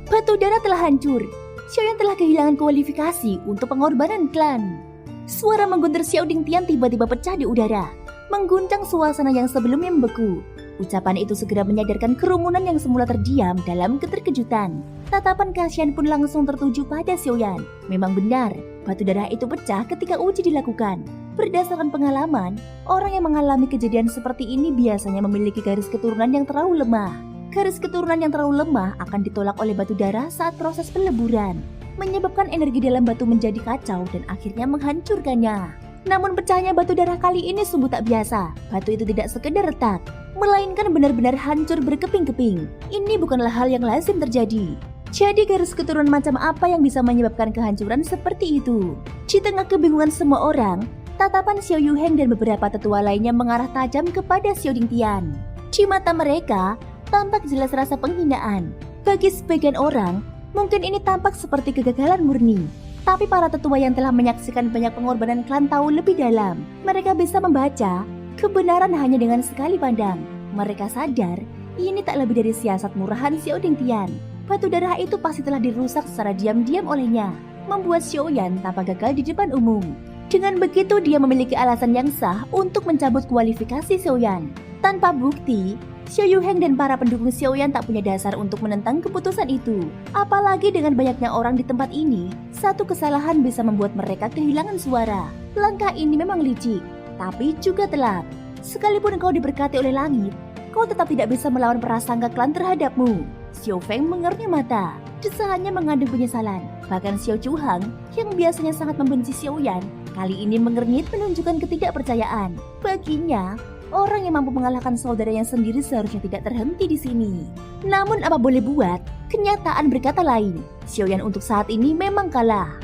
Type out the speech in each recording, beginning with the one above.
Batu Dara telah hancur. Xiaoyan telah kehilangan kualifikasi untuk pengorbanan klan. Suara mengguntur Xiao Dingtian tiba-tiba pecah di udara, mengguncang suasana yang sebelumnya membeku. Ucapan itu segera menyadarkan kerumunan yang semula terdiam dalam keterkejutan. Tatapan kasihan pun langsung tertuju pada Xiaoyan. Memang benar, batu dara itu pecah ketika uji dilakukan. Berdasarkan pengalaman, orang yang mengalami kejadian seperti ini biasanya memiliki garis keturunan yang terlalu lemah. Garis keturunan yang terlalu lemah akan ditolak oleh batu dara saat proses peleburan, menyebabkan energi dalam batu menjadi kacau dan akhirnya menghancurkannya. Namun pecahnya batu dara kali ini sungguh tak biasa. Batu itu tidak sekedar retak, melainkan benar-benar hancur berkeping-keping. Ini bukanlah hal yang lazim terjadi. Jadi garis keturunan macam apa yang bisa menyebabkan kehancuran seperti itu? Di tengah kebingungan semua orang, tatapan Xiao Yuheng dan beberapa tetua lainnya mengarah tajam kepada Xiao Dingtian. Di mata mereka, tampak jelas rasa penghinaan. Bagi sebagian orang, mungkin ini tampak seperti kegagalan murni. Tapi para tetua yang telah menyaksikan banyak pengorbanan klan tahu lebih dalam. Mereka bisa membaca kebenaran hanya dengan sekali pandang. Mereka sadar, ini tak lebih dari siasat murahan Xiao Dingtian. Batu darah itu pasti telah dirusak secara diam-diam olehnya, membuat Xiaoyan tampak gagal di depan umum. Dengan begitu dia memiliki alasan yang sah untuk mencabut kualifikasi Xiaoyan. Tanpa bukti, Xiao Yuheng dan para pendukung Xiaoyan tak punya dasar untuk menentang keputusan itu. Apalagi dengan banyaknya orang di tempat ini, satu kesalahan bisa membuat mereka kehilangan suara. Langkah ini memang licik, tapi juga telat. Sekalipun kau diberkati oleh langit, kau tetap tidak bisa melawan prasangka klan terhadapmu. Xiao Feng mengernyam mata, desahannya mengandung penyesalan. Bahkan Xiao Chuhang yang biasanya sangat membenci Xiaoyan, kali ini mengernyit menunjukkan ketidakpercayaan. Baginya, orang yang mampu mengalahkan saudaranya sendiri seharusnya tidak terhenti di sini. Namun apa boleh buat, kenyataan berkata lain. Xiaoyan untuk saat ini memang kalah.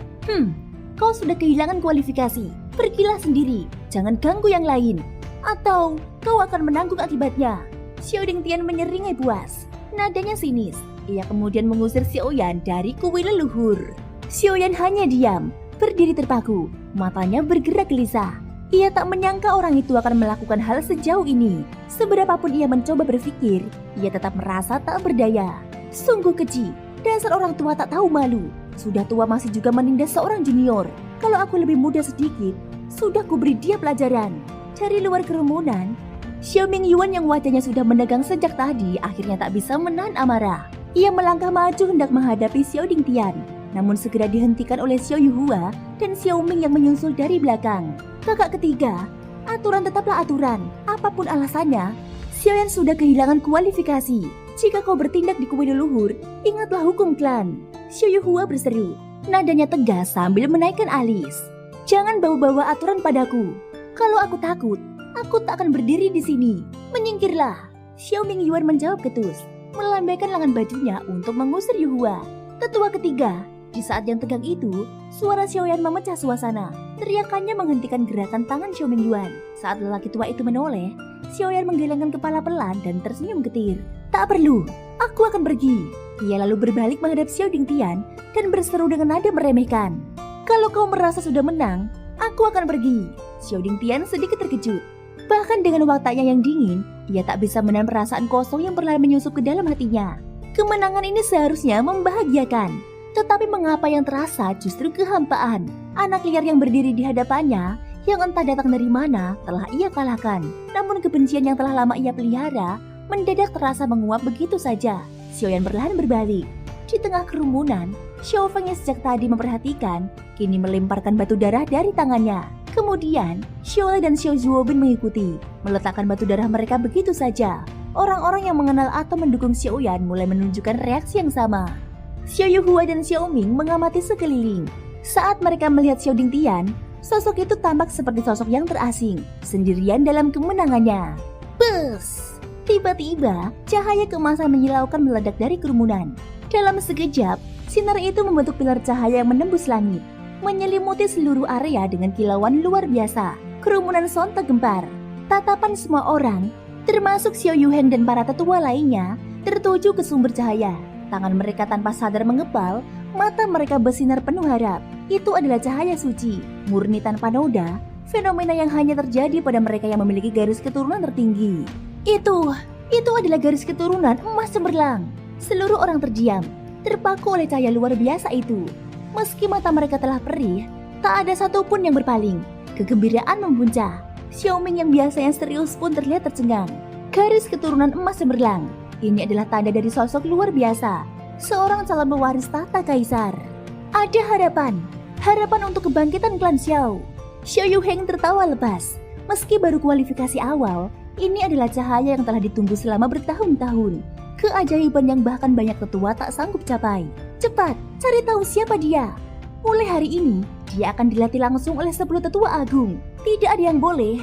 Kau sudah kehilangan kualifikasi. Pergilah sendiri, jangan ganggu yang lain. Atau kau akan menanggung akibatnya. Xiao Dingtian menyeringai puas. Nadanya sinis. Ia kemudian mengusir Xiaoyan dari kuil leluhur. Xiaoyan hanya diam, berdiri terpaku. Matanya bergerak gelisah. Ia tak menyangka orang itu akan melakukan hal sejauh ini. Seberapapun ia mencoba berpikir, ia tetap merasa tak berdaya. Sungguh keji, dasar orang tua tak tahu malu. Sudah tua masih juga menindas seorang junior. Kalau aku lebih muda sedikit, sudah kuberi dia pelajaran. Dari luar kerumunan, Xiao Mingyuan yang wajahnya sudah menegang sejak tadi akhirnya tak bisa menahan amarah. Ia melangkah maju hendak menghadapi Xiao Dingtian, namun segera dihentikan oleh Xiao Yuhua dan Xiao Ming yang menyusul dari belakang. Kakak ketiga, aturan tetaplah aturan, apapun alasannya. Xiaoyan sudah kehilangan kualifikasi. Jika kau bertindak di kuil leluhur, ingatlah hukum klan. Xiao Yuhua berseru, nadanya tegas sambil menaikkan alis. Jangan bawa-bawa aturan padaku. Kalau aku takut, aku tak akan berdiri di sini. Menyingkirlah. Xiao Mingyuan menjawab ketus, melambaikan lengan bajunya untuk mengusir Yuhua. Tetua ketiga. Di saat yang tegang itu, suara Xiaoyan memecah suasana. Teriakannya menghentikan gerakan tangan Xiao Mingyuan. Saat lelaki tua itu menoleh, Xiaoyan menggelengkan kepala pelan dan tersenyum getir. Tak perlu, aku akan pergi. Ia lalu berbalik menghadap Xiao Dingtian dan berseru dengan nada meremehkan. Kalau kau merasa sudah menang, aku akan pergi. Xiao Dingtian sedikit terkejut. Bahkan dengan wataknya yang dingin, ia tak bisa menahan perasaan kosong yang perlahan menyusup ke dalam hatinya. Kemenangan ini seharusnya membahagiakan. Tetapi mengapa yang terasa justru kehampaan? Anak liar yang berdiri di hadapannya, yang entah datang dari mana, telah ia kalahkan. Namun kebencian yang telah lama ia pelihara, mendadak terasa menguap begitu saja. Xiaoyan perlahan berbalik. Di tengah kerumunan, Xiao Feng yang sejak tadi memperhatikan, kini melemparkan batu darah dari tangannya. Kemudian, Xiao dan Xiao Zuobin mengikuti, meletakkan batu darah mereka begitu saja. Orang-orang yang mengenal atau mendukung Xiaoyan mulai menunjukkan reaksi yang sama. Xiao Yuhua dan Xiao Ming mengamati sekeliling. Saat mereka melihat Xiao Dingtian, sosok itu tampak seperti sosok yang terasing, sendirian dalam kemenangannya. Bus! Tiba-tiba, cahaya keemasan menyilaukan meledak dari kerumunan. Dalam sekejap, sinar itu membentuk pilar cahaya yang menembus langit, menyelimuti seluruh area dengan kilauan luar biasa. Kerumunan sontak gempar. Tatapan semua orang, termasuk Xiao Yuheng dan para tetua lainnya, tertuju ke sumber cahaya. Tangan mereka tanpa sadar mengepal, mata mereka bersinar penuh harap. Itu adalah cahaya suci, murni tanpa noda, fenomena yang hanya terjadi pada mereka yang memiliki garis keturunan tertinggi. Itu adalah garis keturunan emas cemerlang. Seluruh orang terdiam. terpaku oleh cahaya luar biasa itu. Meski mata mereka telah perih, tak ada satupun yang berpaling. Kegembiraan membuncah. Xiaoming yang biasanya serius pun terlihat tercengang. Garis keturunan emas cemerlang. Ini adalah tanda dari sosok luar biasa, seorang calon pewaris tahta kaisar. Ada harapan untuk kebangkitan klan Xiao. Xiao Yuheng tertawa lepas. Meski baru kualifikasi awal, ini adalah cahaya yang telah ditunggu selama bertahun-tahun. Keajaiban yang bahkan banyak tetua tak sanggup capai. Cepat, cari tahu siapa dia. Mulai hari ini, dia akan dilatih langsung oleh 10 tetua agung. Tidak ada yang boleh.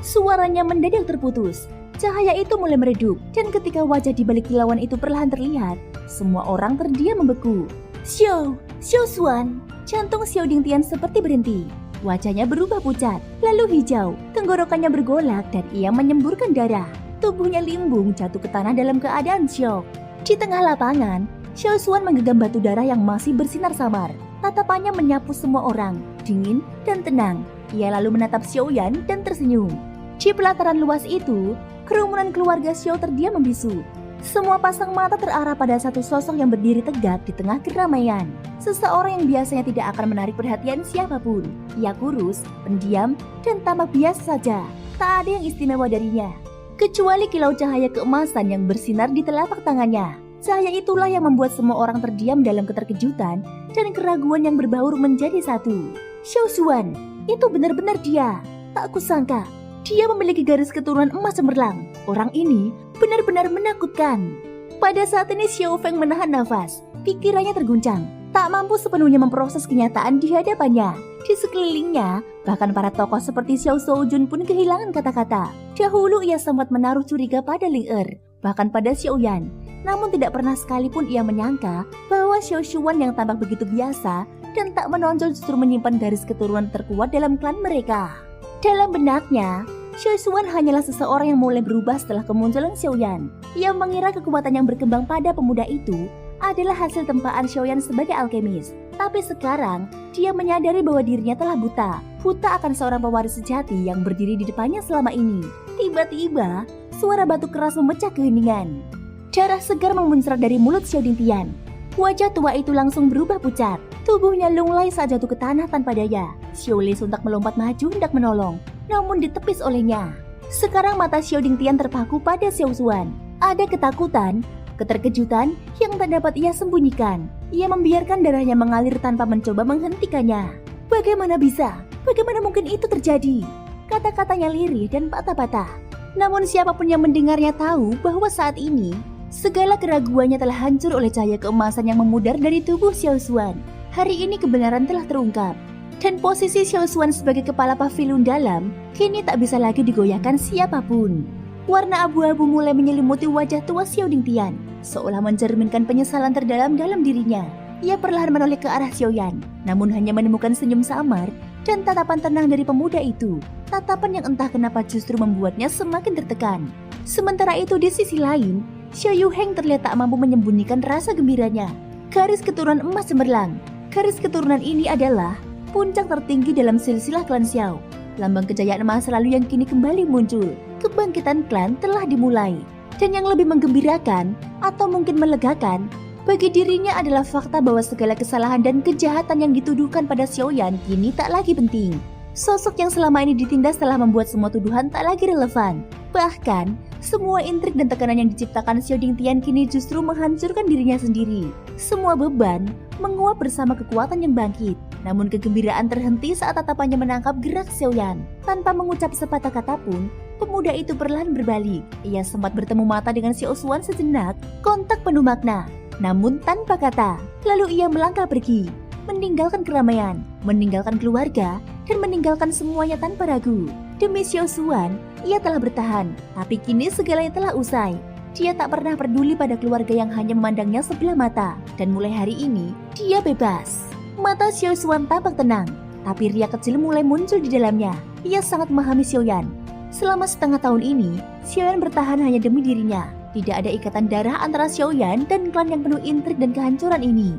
Suaranya mendadak terputus. Cahaya itu mulai meredup, dan ketika wajah di balik kilauan itu perlahan terlihat, semua orang terdiam membeku. Xiao Xuan. Jantung Xiao Dingtian seperti berhenti. Wajahnya berubah pucat, lalu hijau, tenggorokannya bergolak dan ia menyemburkan darah. Tubuhnya limbung jatuh ke tanah dalam keadaan syok. Di tengah lapangan, Xiao Xuan menggenggam batu darah yang masih bersinar samar. Tatapannya menyapu semua orang, dingin dan tenang. Ia lalu menatap Xiao Yan dan tersenyum. Di pelataran luas itu, kerumunan keluarga Xiao terdiam membisu. Semua pasang mata terarah pada satu sosok yang berdiri tegak di tengah keramaian. Seseorang yang biasanya tidak akan menarik perhatian siapapun. Ia kurus, pendiam, dan tampak biasa saja. Tak ada yang istimewa darinya, kecuali kilau cahaya keemasan yang bersinar di telapak tangannya. Cahaya itulah yang membuat semua orang terdiam dalam keterkejutan dan keraguan yang berbaur menjadi satu. Xiao Xuan, itu benar-benar dia. Tak kusangka, dia memiliki garis keturunan emas cemerlang. Orang ini benar-benar menakutkan. Pada saat ini Xiao Feng menahan nafas. Pikirannya terguncang, tak mampu sepenuhnya memproses kenyataan di hadapannya. Di sekelilingnya, bahkan para tokoh seperti Xiao Soujun pun kehilangan kata-kata. Dahulu ia sempat menaruh curiga pada Ling Er, bahkan pada Xiao Yan. Namun tidak pernah sekalipun ia menyangka bahwa Xiao Xuan yang tampak begitu biasa dan tak menonjol justru menyimpan garis keturunan terkuat dalam klan mereka. Dalam benaknya, Xiao Xuan hanyalah seseorang yang mulai berubah setelah kemunculan Xiao Yan. Ia mengira kekuatan yang berkembang pada pemuda itu adalah hasil tempaan Xiao Yan sebagai alkemis. Tapi sekarang, dia menyadari bahwa dirinya telah buta. Buta akan seorang pewaris sejati yang berdiri di depannya selama ini. Tiba-tiba, suara batu keras memecah keheningan. Darah segar memuncrat dari mulut Xiao Dingtian. Wajah tua itu langsung berubah pucat. Tubuhnya lunglai saat jatuh ke tanah tanpa daya. Xiao Li sontak melompat maju hendak menolong, namun ditepis olehnya. Sekarang mata Xiao Dingtian terpaku pada Xiao Xuan. Ada ketakutan, keterkejutan yang tak dapat ia sembunyikan. Ia membiarkan darahnya mengalir tanpa mencoba menghentikannya. Bagaimana bisa? Bagaimana mungkin itu terjadi? Kata-katanya lirih dan patah-patah. Namun siapapun yang mendengarnya tahu bahwa saat ini segala keraguannya telah hancur oleh cahaya keemasan yang memudar dari tubuh Xiao Xuan. Hari ini kebenaran telah terungkap, dan posisi Xiao Xuan sebagai kepala pavilion dalam kini tak bisa lagi digoyahkan siapapun. Warna abu-abu mulai menyelimuti wajah tua Xiao Dingtian, seolah mencerminkan penyesalan terdalam dalam dirinya. Ia perlahan menoleh ke arah Xiao Yan, namun hanya menemukan senyum samar dan tatapan tenang dari pemuda itu. Tatapan yang entah kenapa justru membuatnya semakin tertekan. Sementara itu di sisi lain, Xiao Yuheng terlihat tak mampu menyembunyikan rasa gembiranya. Garis keturunan emas cemerlang. Garis keturunan ini adalah puncak tertinggi dalam silsilah klan Xiao. Lambang kejayaan masa lalu yang kini kembali muncul. Kebangkitan klan telah dimulai. Dan yang lebih menggembirakan atau mungkin melegakan bagi dirinya adalah fakta bahwa segala kesalahan dan kejahatan yang dituduhkan pada Xiao Yan kini tak lagi penting. Sosok yang selama ini ditindas telah membuat semua tuduhan tak lagi relevan. Bahkan, semua intrik dan tekanan yang diciptakan Xiao Dingtian kini justru menghancurkan dirinya sendiri. Semua beban menguap bersama kekuatan yang bangkit. Namun kegembiraan terhenti saat tatapannya menangkap gerak Xiao Yan. Tanpa mengucap sepatah kata pun, pemuda itu perlahan berbalik. Ia sempat bertemu mata dengan Xiao Xuan sejenak, kontak penuh makna. Namun tanpa kata, lalu ia melangkah pergi, meninggalkan keramaian, meninggalkan keluarga, dan meninggalkan semuanya tanpa ragu. Demi Xiao Xuan, ia telah bertahan, tapi kini segalanya telah usai. Dia tak pernah peduli pada keluarga yang hanya memandangnya sebelah mata, dan mulai hari ini, dia bebas. Mata Xiao Xuan tampak tenang, tapi riak kecil mulai muncul di dalamnya. Ia sangat memahami Xiao Yan. Selama setengah tahun ini, Xiao Yan bertahan hanya demi dirinya. Tidak ada ikatan darah antara Xiao Yan dan klan yang penuh intrik dan kehancuran ini.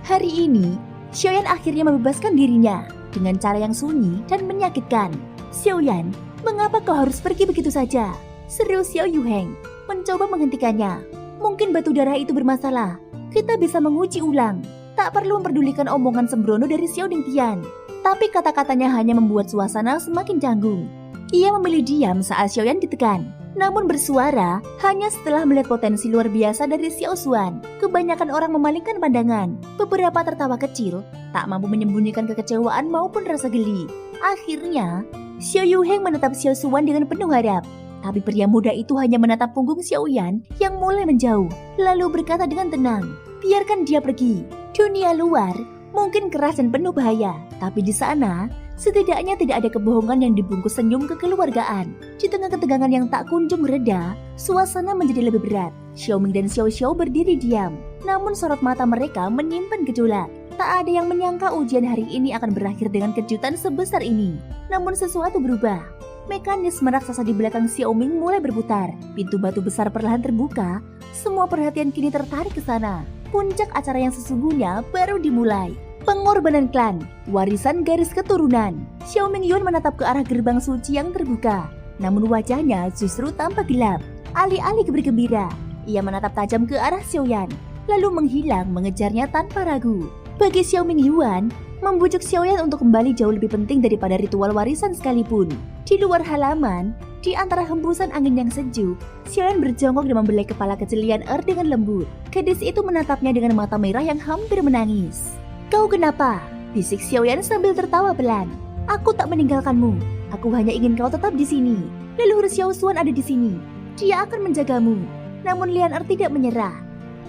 Hari ini, Xiao Yan akhirnya membebaskan dirinya dengan cara yang sunyi dan menyakitkan. Xiao Yan, mengapa kau harus pergi begitu saja? Seru Xiao Yuheng mencoba menghentikannya. Mungkin batu darah itu bermasalah, kita bisa menguji ulang. Tak perlu memperdulikan omongan sembrono dari Xiao Dingtian. Tapi kata-katanya hanya membuat suasana semakin canggung. Ia memilih diam saat Xiaoyan ditekan, namun bersuara hanya setelah melihat potensi luar biasa dari Xiao Xuan. Kebanyakan orang memalingkan pandangan, beberapa tertawa kecil, tak mampu menyembunyikan kekecewaan maupun rasa geli. Akhirnya, Xiao Yuheng menatap Xiao Xuan dengan penuh harap. Tapi pria muda itu hanya menatap punggung Xiaoyan yang mulai menjauh, lalu berkata dengan tenang, biarkan dia pergi. Dunia luar mungkin keras dan penuh bahaya, tapi di sana setidaknya tidak ada kebohongan yang dibungkus senyum kekeluargaan. Di tengah ketegangan yang tak kunjung reda, suasana menjadi lebih berat. Xiaoming dan Xiao Xiao berdiri diam, namun sorot mata mereka menyimpan gejolak. Tak ada yang menyangka ujian hari ini akan berakhir dengan kejutan sebesar ini. Namun sesuatu berubah. Mekanisme raksasa di belakang Xiaoming mulai berputar. Pintu batu besar perlahan terbuka. Semua perhatian kini tertarik ke sana. Puncak acara yang sesungguhnya baru dimulai. Pengorbanan klan, warisan garis keturunan. Xiaoming Yuan menatap ke arah gerbang suci yang terbuka. Namun wajahnya justru tampak gelap. Alih-alih bergembira, ia menatap tajam ke arah Xiaoyan, lalu menghilang mengejarnya tanpa ragu. Bagi Xiaoming Yuan, membujuk Xiaoyan untuk kembali jauh lebih penting daripada ritual warisan sekalipun. Di luar halaman, di antara hembusan angin yang sejuk, Xiaoyan berjongkok dan membelai kepala kecil Lian dengan lembut. Gadis itu menatapnya dengan mata merah yang hampir menangis. Kau kenapa? Bisik Xiaoyan sambil tertawa pelan. Aku tak meninggalkanmu. Aku hanya ingin kau tetap di sini. Leluhur Xiao Xuan ada di sini. Dia akan menjagamu. Namun Lian tidak menyerah.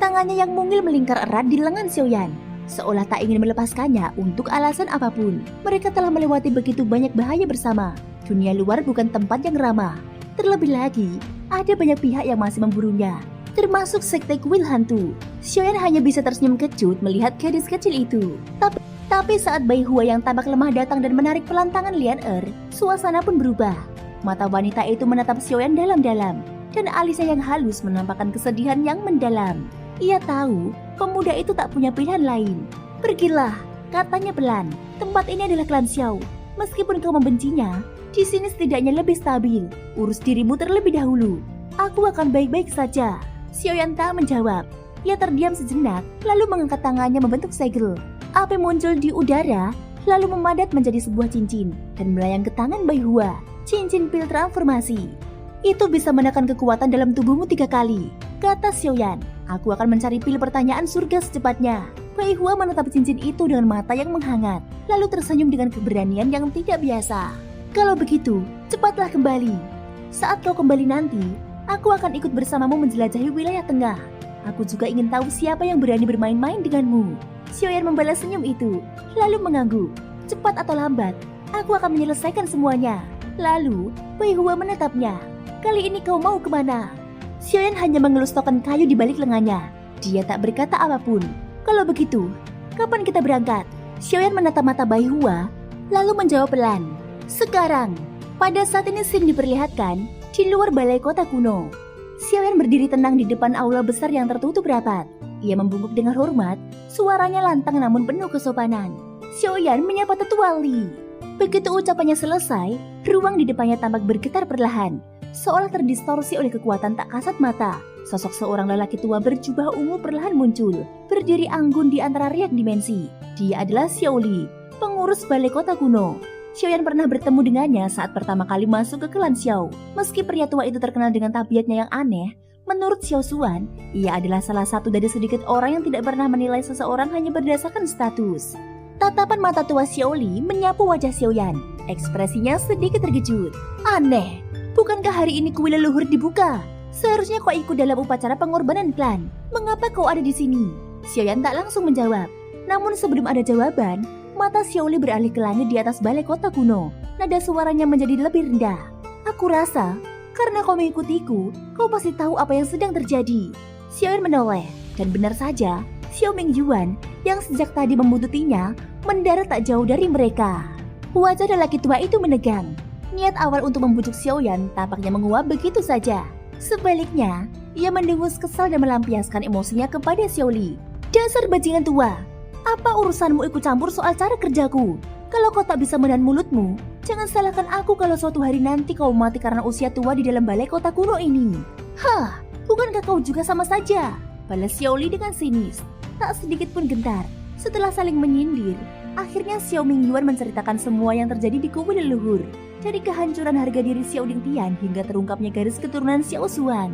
Tangannya yang mungil melingkar erat di lengan Xiaoyan, seolah tak ingin melepaskannya untuk alasan apapun. Mereka telah melewati begitu banyak bahaya bersama. Dunia luar bukan tempat yang ramah. Terlebih lagi, ada banyak pihak yang masih memburunya, termasuk sekte kuil hantu. Xiaoyan hanya bisa tersenyum kecut melihat gadis kecil itu. Tapi saat Bai Hua yang tampak lemah datang dan menarik pelan tangan Lian suasana pun berubah. Mata wanita itu menatap Xiaoyan dalam-dalam, dan alisnya yang halus menampakkan kesedihan yang mendalam. Ia tahu pemuda itu tak punya pilihan lain. Pergilah, katanya pelan. Tempat ini adalah klan Xiao. Meskipun kau membencinya, di sini setidaknya lebih stabil. Urus dirimu terlebih dahulu. Aku akan baik-baik saja. Xiaoyan tak menjawab. Ia terdiam sejenak, lalu mengangkat tangannya membentuk segel. Api muncul di udara, lalu memadat menjadi sebuah cincin dan melayang ke tangan Bai Hua. Cincin pil transformasi. Itu bisa menekan kekuatan dalam tubuhmu 3 kali, kata Xiaoyan. Aku akan mencari pil pertanyaan surga secepatnya. Bai Hua menatap cincin itu dengan mata yang menghangat, lalu tersenyum dengan keberanian yang tidak biasa. Kalau begitu, cepatlah kembali. Saat kau kembali nanti, aku akan ikut bersamamu menjelajahi wilayah tengah. Aku juga ingin tahu siapa yang berani bermain-main denganmu. Xiaoyan membalas senyum itu, lalu mengangguk. Cepat atau lambat, aku akan menyelesaikan semuanya. Lalu, Bai Hua menatapnya. Kali ini kau mau kemana? Xiaoyan hanya mengelus token kayu di balik lengannya. Dia tak berkata apapun. Kalau begitu, kapan kita berangkat? Xiaoyan menatap mata Bai Hua, lalu menjawab pelan. Sekarang. Pada saat ini scene diperlihatkan di luar balai kota kuno. Xiaoyan berdiri tenang di depan aula besar yang tertutup rapat. Ia membungkuk dengan hormat, suaranya lantang namun penuh kesopanan. Xiaoyan menyapa tetua Li. Begitu ucapannya selesai, ruang di depannya tampak bergetar perlahan, seolah terdistorsi oleh kekuatan tak kasat mata. Sosok seorang lelaki tua berjubah ungu perlahan muncul, berdiri anggun di antara riak dimensi. Dia adalah Xiao Li, pengurus balai kota kuno. Xiaoyan pernah bertemu dengannya saat pertama kali masuk ke klan Xiao. Meski pria tua itu terkenal dengan tabiatnya yang aneh, menurut Xiao Xuan, ia adalah salah satu dari sedikit orang yang tidak pernah menilai seseorang hanya berdasarkan status. Tatapan mata tua Xiao Li menyapu wajah Xiaoyan. Ekspresinya sedikit terkejut. Aneh, bukankah hari ini kuil leluhur dibuka? Seharusnya kau ikut dalam upacara pengorbanan klan. Mengapa kau ada di sini? Xiaoyan tak langsung menjawab. Namun sebelum ada jawaban, mata Xiao Li beralih ke langit di atas balai kota kuno. Nada suaranya menjadi lebih rendah. Aku rasa, karena kau mengikutiku, kau pasti tahu apa yang sedang terjadi. Xiaoyan menoleh, dan benar saja, Xiaoming Yuan yang sejak tadi membuntutinya mendarat tak jauh dari mereka. Wajah lelaki tua itu menegang. Niat awal untuk membujuk Xiaoyan tampaknya menguap begitu saja. Sebaliknya, ia mendengus kesal dan melampiaskan emosinya kepada Xiao Li. Dasar bajingan tua, apa urusanmu ikut campur soal cara kerjaku? Kalau kau tak bisa menahan mulutmu, jangan salahkan aku kalau suatu hari nanti kau mati karena usia tua di dalam balai kota kuno ini. Hah, bukankah kau juga sama saja? balas Xiaoli dengan sinis. Tak sedikit pun gentar. Setelah saling menyindir, akhirnya Xiao Mingyuan menceritakan semua yang terjadi di kubu leluhur. Dari kehancuran harga diri Xiao Dingtian hingga terungkapnya garis keturunan Xiao Xuan.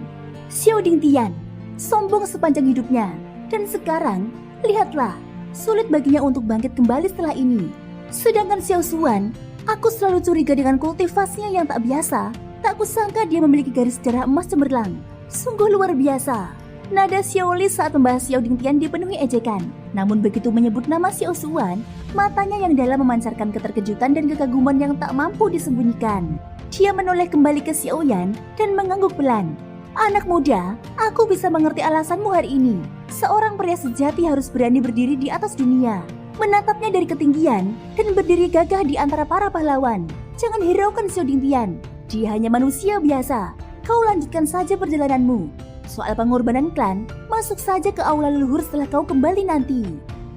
Xiao Dingtian sombong sepanjang hidupnya. Dan sekarang, lihatlah, sulit baginya untuk bangkit kembali setelah ini. Sedangkan Xiao Xuan, aku selalu curiga dengan kultivasinya yang tak biasa. Tak kusangka dia memiliki garis darah emas cemerlang. Sungguh luar biasa. Nada Xiaoli saat membahas Xiao Dingtian dipenuhi ejekan. Namun begitu menyebut nama Xiao Xuan, matanya yang dalam memancarkan keterkejutan dan kekaguman yang tak mampu disembunyikan. Dia menoleh kembali ke Xiao Yan dan mengangguk pelan. Anak muda, aku bisa mengerti alasanmu hari ini. Seorang pria sejati harus berani berdiri di atas dunia, menatapnya dari ketinggian dan berdiri gagah di antara para pahlawan. Jangan hiraukan Xiao Dingtian. Dia hanya manusia biasa. Kau lanjutkan saja perjalananmu. Soal pengorbanan klan, masuk saja ke aula leluhur setelah kau kembali nanti.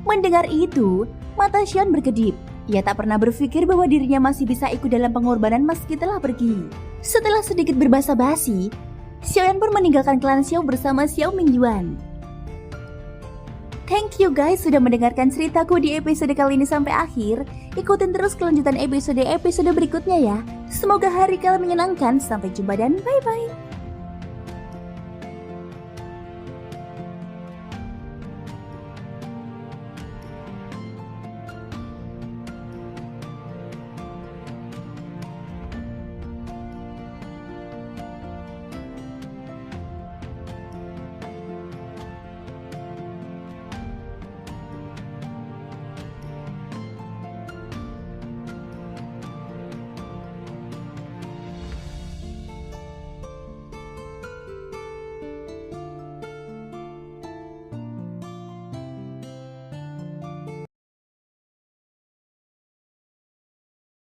Mendengar itu, mata Xian berkedip. Ia tak pernah berpikir bahwa dirinya masih bisa ikut dalam pengorbanan meski telah pergi. Setelah sedikit berbasa-basi, Xiao Yan pun meninggalkan klan Xiao bersama Xiao Mingyuan. Thank you guys sudah mendengarkan ceritaku di episode kali ini sampai akhir. Ikutin terus kelanjutan episode berikutnya ya. Semoga hari kalian menyenangkan. Sampai jumpa dan bye-bye.